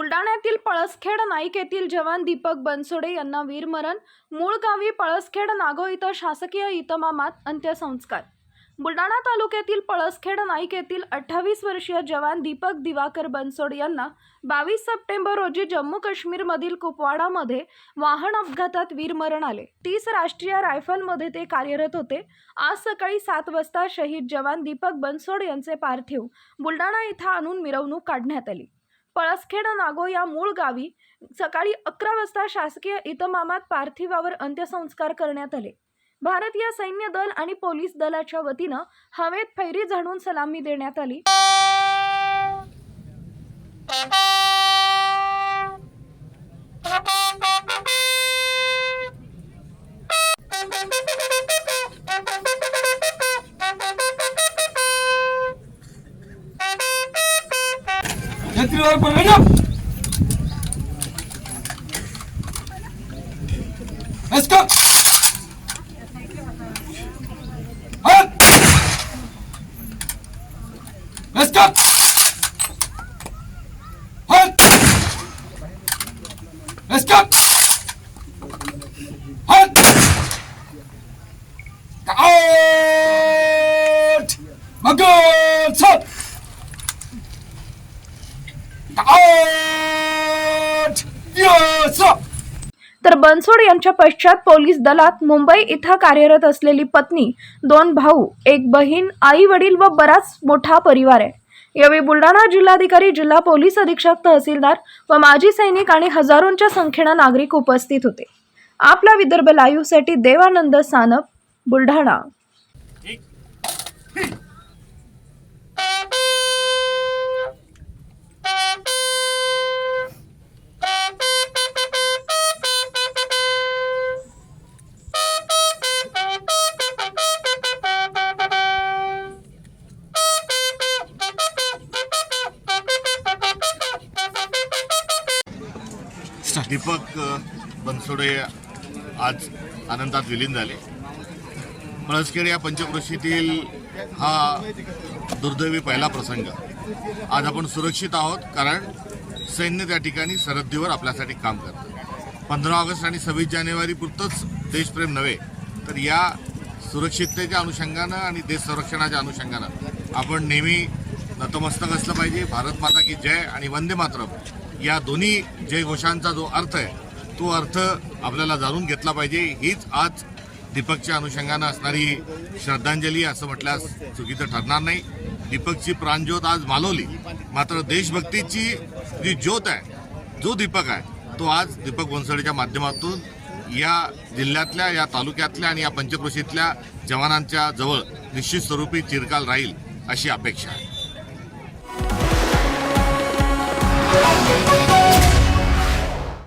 बुलढाण्यातील पळसखेड नाईक येथील जवान दीपक बनसोडे यांना वीरमरण. मूळ गावी पळसखेड नागो इथं शासकीय इतमामात अंत्यसंस्कार. बुलढाणा तालुक्यातील पळसखेड नाईक येथील 28 वर्षीय जवान दीपक दिवाकर बनसोडे यांना 22 सप्टेंबर रोजी जम्मू काश्मीरमधील कुपवाडामध्ये वाहन अपघातात वीरमरण आले. 30 राष्ट्रीय रायफलमध्ये ते कार्यरत होते. आज सकाळी 7 वाजता शहीद जवान दीपक बनसोडे यांचे पार्थिव बुलढाणा इथं आणून मिरवणूक काढण्यात आली. पळसखेड नागो या मूळ गावी सकाळी 11 वाजता शासकीय इतमामात पार्थिवावर अंत्यसंस्कार करण्यात आले. भारतीय सैन्य दल आणि पोलीस दलाच्या वतीनं हवेत फैरी झाडून सलामी देण्यात आली. Let's go! Let's go! Let's go! Out! My God! Son! Out! Yes! तर बनसोडे यांच्या पश्चात पोलीस दलात मुंबई इथं कार्यरत असलेली पत्नी, 2 भाऊ, 1 बहीण, आई वडील व बराच मोठा परिवार आहे. यावेळी बुलढाणा जिल्हाधिकारी, जिल्हा पोलीस अधीक्षक, तहसीलदार व माजी सैनिक आणि हजारोंच्या संख्येनं नागरिक उपस्थित होते. आपला विदर्भ लाईव्ह साठी देवानंद सानप, बुलढाणा. दीपक बनसोडे आज आनंदात विलीन झाले. पळसखेड या पंचक्रोशीतील हा दुर्दैवी पहिला प्रसंग. आज आपण सुरक्षित आहोत कारण सैन्य त्या ठिकाणी सरहद्दीवर आपल्यासाठी काम करतं. 15 ऑगस्ट आणि 26 जानेवारी पुरतंच देशप्रेम नव्हे तर या सुरक्षिततेच्या अनुषंगानं आणि देश संरक्षणाच्या अनुषंगानं आपण नेहमी नतमस्तक असलं पाहिजे. भारत माता की जय आणि वंदे मातरम या दोन्ही जयघोषांचा जो अर्थ आहे तो अर्थ आपल्याला जाणून घेतला पाहिजे. हीच आज दीपकच्या अनुषंगानं असणारी श्रद्धांजली असं म्हटल्यास चुकीचं ठरणार नाही. दीपकची प्राणज्योत आज मालवली, मात्र देशभक्तीची जी ज्योत आहे, जो दीपक आहे, तो आज दीपक बनसोडेच्या माध्यमातून या जिल्ह्यातल्या, या तालुक्यातल्या आणि या पंचक्रोशीतल्या जवानांच्या जवळ निश्चित स्वरूपी चिरकाल राहील अशी अपेक्षा आहे.